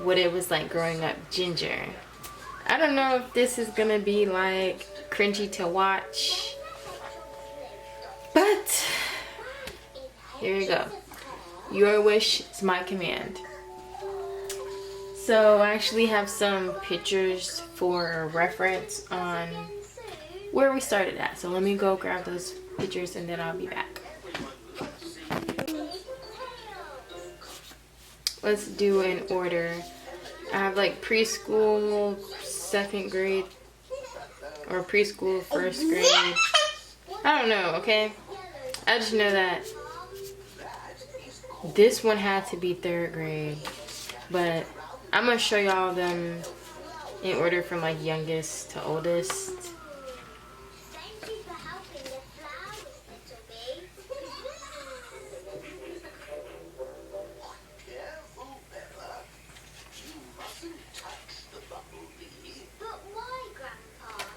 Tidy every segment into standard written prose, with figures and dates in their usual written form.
what it was like growing up ginger. I don't know if this is gonna be like cringy to watch, but here you go. Your wish is my command. So I actually have some pictures for reference on where we started at. So let me go grab those pictures and then I'll be back. Let's do an order. I have like preschool, 2nd grade, or preschool, 1st grade. I don't know, okay? I just know that this one had to be 3rd grade, but I'm gonna show y'all them in order from like youngest to oldest.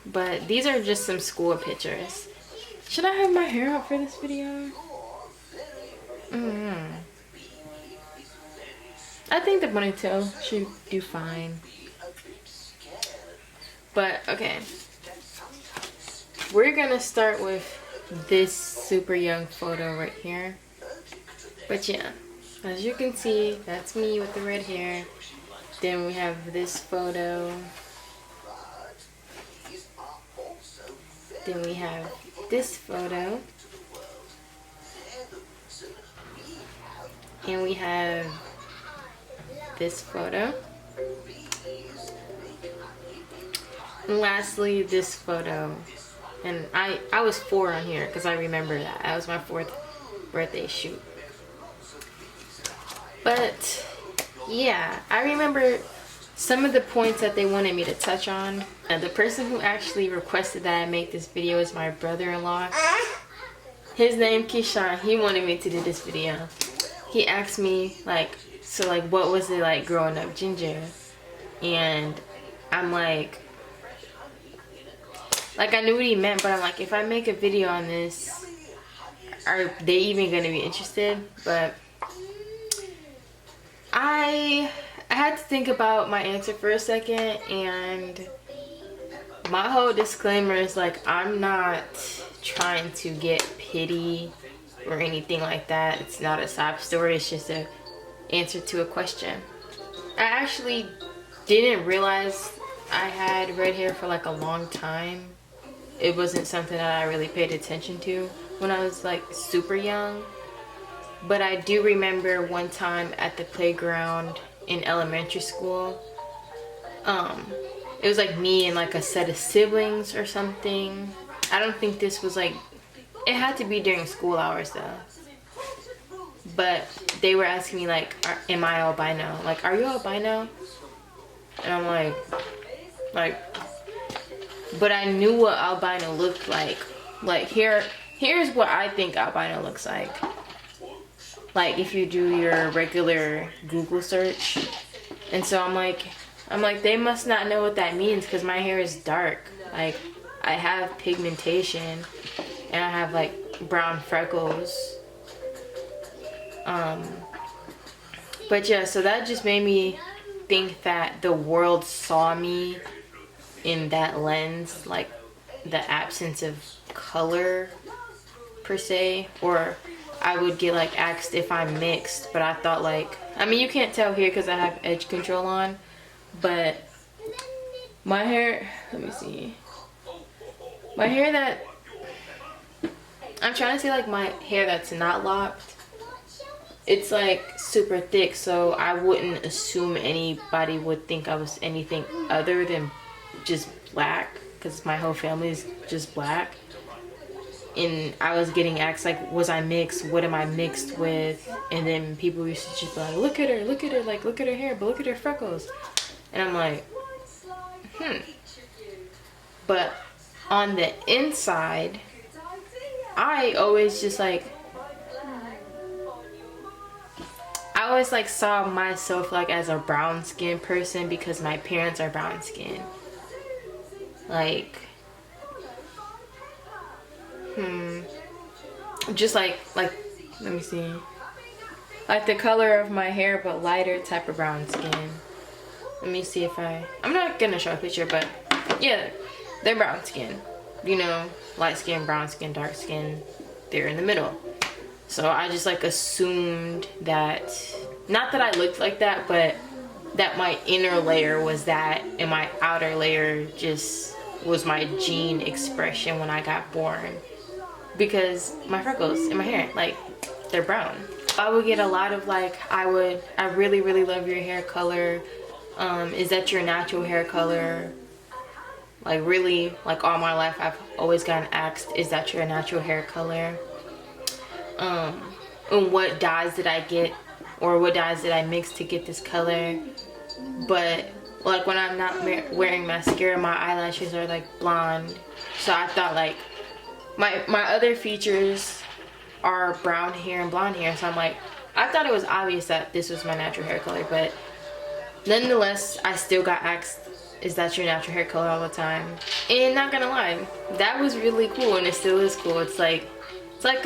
But these are just some school pictures. Should I have my hair up for this video? I think the ponytail should do fine. But okay, we're gonna start with this super young photo right here. But yeah, as you can see, that's me with the red hair. Then we have this photo. Then we have this photo. And we have this photo. And lastly, this photo. And I was 4 on here because I remember that. That was my 4th birthday shoot. But yeah, I remember some of the points that they wanted me to touch on. And the person who actually requested that I make this video is my brother-in-law. His name Keyshawn. He wanted me to do this video. He asked me like, so like what was it like growing up ginger? And I'm like I knew what he meant, but I'm like, if I make a video on this, are they even gonna be interested? But I had to think about my answer for a second, and my whole disclaimer is like, I'm not trying to get pity or anything like that. It's not a sob story, it's just an answer to a question. I actually didn't realize I had red hair for like a long time. It wasn't something that I really paid attention to when I was like super young. But I do remember one time at the playground in elementary school, it was like me and like a set of siblings or something. I don't think this was like, it had to be during school hours though. But they were asking me like, am I albino? Like, are you albino? And I'm like, but I knew what albino looked like. Like here's what I think albino looks like. Like if you do your regular Google search. And so I'm like, they must not know what that means because my hair is dark. Like I have pigmentation and I have like brown freckles. But yeah, so that just made me think that the world saw me in that lens, like the absence of color per se. Or I would get like asked if I'm mixed, but I thought like, I mean you can't tell here because I have edge control on, but my hair, let me see, my hair that, I'm trying to say like my hair that's not locked, it's like super thick, so I wouldn't assume anybody would think I was anything other than just black, because my whole family is just black. And I was getting asked like, was I mixed? What am I mixed with? And then people used to just be like, look at her, like look at her hair, but look at her freckles. And I'm like, But on the inside, I always just like, I always like saw myself like as a brown skinned person because my parents are brown skinned. Like, just like, let me see, like the color of my hair but lighter type of brown skin. Let me see if I'm not gonna show a picture, but yeah, they're brown skin. You know, light skin, brown skin, dark skin, they're in the middle. So I just like assumed that, not that I looked like that, but that my inner layer was that and my outer layer just was my gene expression when I got born. Because my freckles in my hair, like, they're brown. I would get a lot of like, I really, really love your hair color. Is that your natural hair color? Like really, like all my life I've always gotten asked, is that your natural hair color? And what dyes did I get, or what dyes did I mix to get this color? But like when I'm not wearing mascara, my eyelashes are like blonde. So I thought like my other features are brown hair and blonde hair. So I'm like, I thought it was obvious that this was my natural hair color, but nonetheless, I still got asked, is that your natural hair color all the time? And not gonna lie, that was really cool, and it still is cool. It's like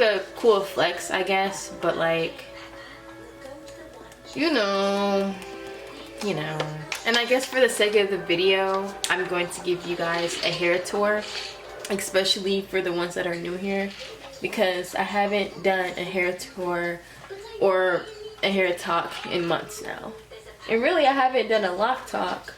a cool flex, I guess, but like, you know. And I guess for the sake of the video, I'm going to give you guys a hair tour, especially for the ones that are new here, because I haven't done a hair tour or a hair talk in months now. And really, I haven't done a lock talk.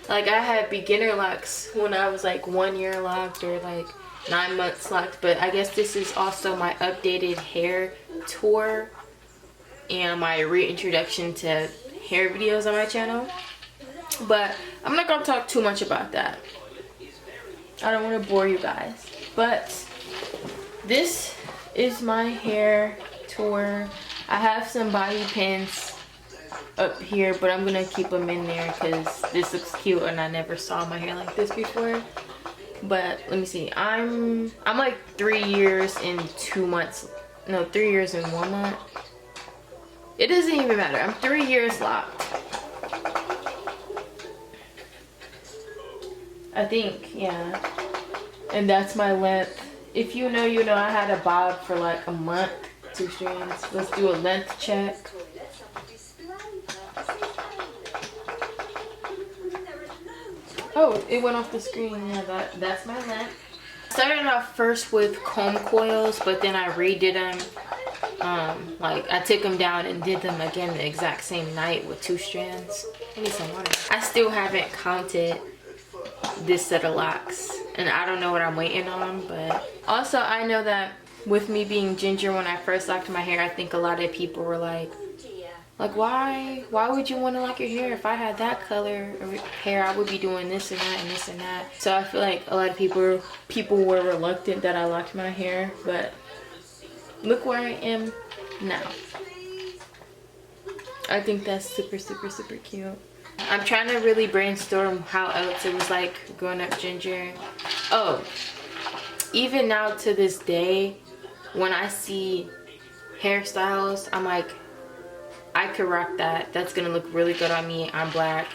Like, I had beginner locks when I was like 1 year locked or like 9 months locked, but I guess this is also my updated hair tour and my reintroduction to hair videos on my channel. But I'm not gonna talk too much about that. I don't want to bore you guys. But this is my hair tour. I have some bobby pins up here, but I'm gonna keep them in there because this looks cute and I never saw my hair like this before. But let me see, I'm like 3 years and 2 months, no, 3 years and 1 month. It doesn't even matter. I'm 3 years locked, I think. Yeah, and that's my length. If you know, you know. I had a bob for like a month, 2 strands. Let's do a length check. Oh, it went off the screen. Yeah, that's my length. Started off first with comb coils, but then I redid them. Like I took them down and did them again the exact same night with 2 strands. I need some water. I still haven't counted this set of locks, and I don't know what I'm waiting on. But also, I know that with me being ginger, when I first locked my hair, I think a lot of people were like why would you want to lock your hair? If I had that color of hair, I would be doing this and that and this and that. So I feel like a lot of people were reluctant that I locked my hair, but look where I am now. I think that's super, super, super cute. I'm trying to really brainstorm how else it was like growing up ginger. Oh, even now to this day, when I see hairstyles, I'm like, I could rock that. That's gonna look really good on me. I'm black.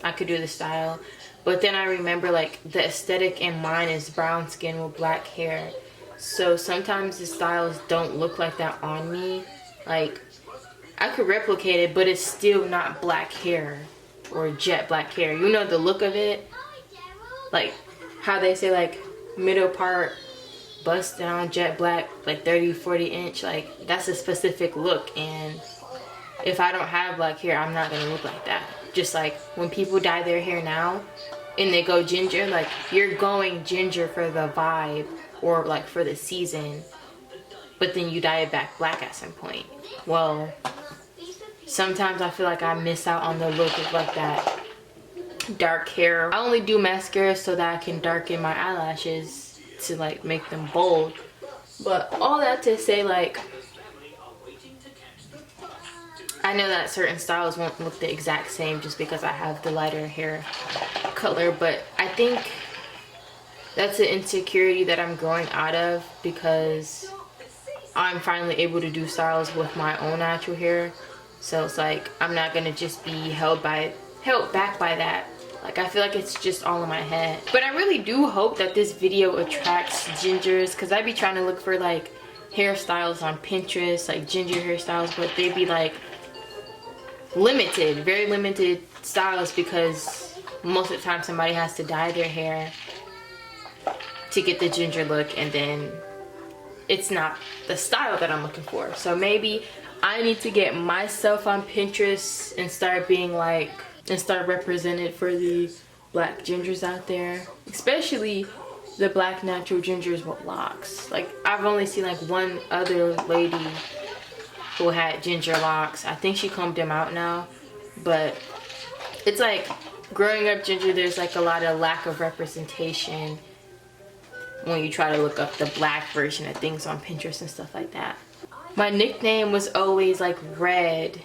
I could do the style. But then I remember like the aesthetic in mine is brown skin with black hair. So sometimes the styles don't look like that on me. Like, I could replicate it, but it's still not black hair or jet black hair. You know the look of it? Like how they say like middle part bust down jet black, like 30-40 inch. Like that's a specific look, and if I don't have black hair, I'm not gonna look like that. Just like when people dye their hair now and they go ginger, like you're going ginger for the vibe or like for the season, but then you dye it back black at some point. Well, sometimes I feel like I miss out on the look of like that dark hair. I only do mascara so that I can darken my eyelashes to like make them bold. But all that to say, like, I know that certain styles won't look the exact same just because I have the lighter hair color, but I think that's an insecurity that I'm growing out of because I'm finally able to do styles with my own natural hair. So it's like I'm not gonna just be held back by that. Like I feel like it's just all in my head. But I really do hope that this video attracts gingers, because I be trying to look for like hairstyles on Pinterest, like ginger hairstyles, but they be like limited, very limited styles, because most of the time somebody has to dye their hair to get the ginger look, and then it's not the style that I'm looking for. So maybe I need to get myself on Pinterest and start being like, and start represented for the black gingers out there, especially the black natural gingers with locks. Like, I've only seen like one other lady who had ginger locks. I think she combed them out now, but it's like, growing up ginger, there's like a lot of lack of representation when you try to look up the black version of things on Pinterest and stuff like that. My nickname was always like Red,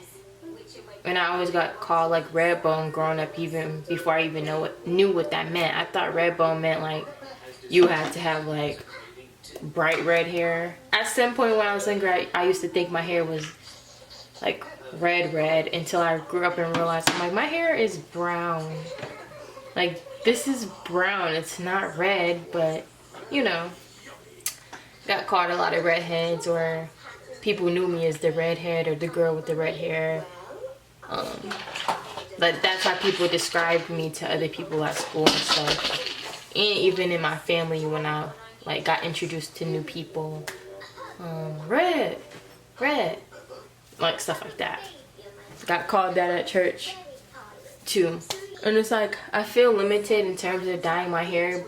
and I always got called like Red Bone growing up, even before I even knew what that meant. I thought Red Bone meant like you had to have like bright red hair. At some point when I was younger, I used to think my hair was like red until I grew up and realized, I'm like, my hair is brown. Like, this is brown, it's not red. But you know, got called a lot of redheads, or people knew me as the redhead or the girl with the red hair. But that's how people described me to other people at school and stuff, and even in my family when I like got introduced to new people. Red, like stuff like that. Got called that at church too. And it's like, I feel limited in terms of dyeing my hair,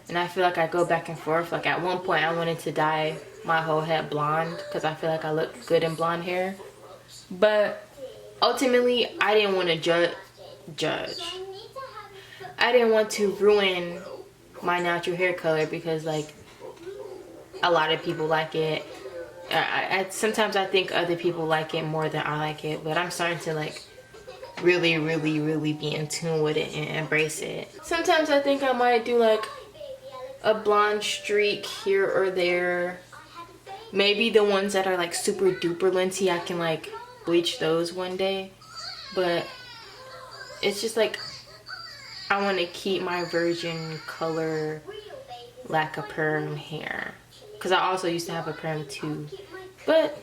and I feel like I go back and forth. Like, at one point I wanted to dye my whole head blonde because I feel like I look good in blonde hair, but ultimately I didn't want to judge. I didn't want to ruin my natural hair color, because like a lot of people like it. Sometimes I think other people like it more than I like it, but I'm starting to like really be in tune with it and embrace it. Sometimes I think I might do like a blonde streak here or there. Maybe the ones that are like super duper linty, I can like bleach those one day. But it's just like, I want to keep my virgin color like a perm hair, because I also used to have a perm too. But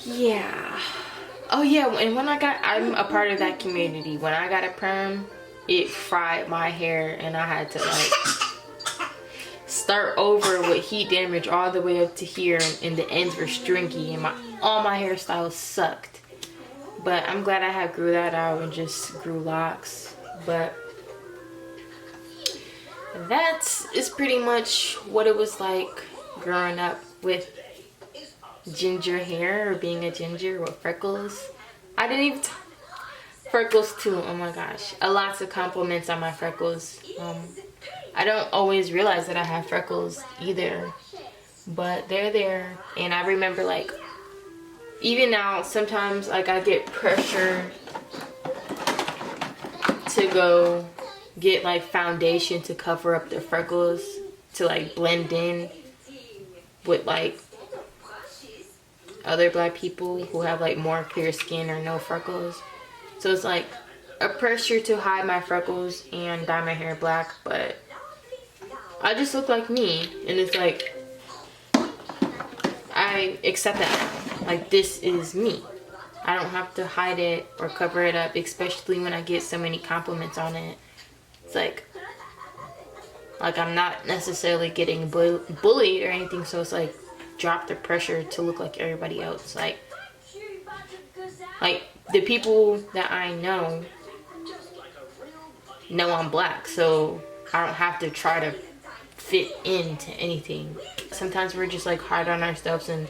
yeah. Oh yeah, and I'm a part of that community. When I got a perm, it fried my hair, and I had to like start over with heat damage all the way up to here, and the ends were stringy, and all my hairstyles sucked. But I'm glad I had grew that out and just grew locks. But that is pretty much what it was like growing up with ginger hair, or being a ginger with freckles. I didn't even freckles too. Oh my gosh, lots of compliments on my freckles. I don't always realize that I have freckles either, but they're there. And I remember, like, even now sometimes like I get pressure to go get like foundation to cover up the freckles, to like blend in with like other black people who have like more clear skin or no freckles. So it's like a pressure to hide my freckles and dye my hair black, but I just look like me, and it's like, I accept that. Like, this is me. I don't have to hide it or cover it up, especially when I get so many compliments on it. It's like I'm not necessarily getting bullied or anything, so it's like, drop the pressure to look like everybody else. Like the people that I know I'm black, so I don't have to try to fit into anything. Sometimes we're just like hard on ourselves and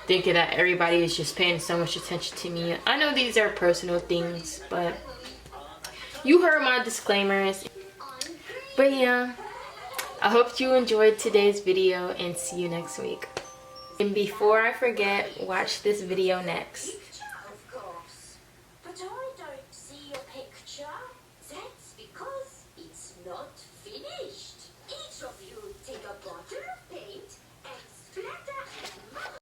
thinking that everybody is just paying so much attention to me. I know these are personal things, but you heard my disclaimers. But yeah, I hope you enjoyed today's video, and see you next week. And before I forget, watch this video next.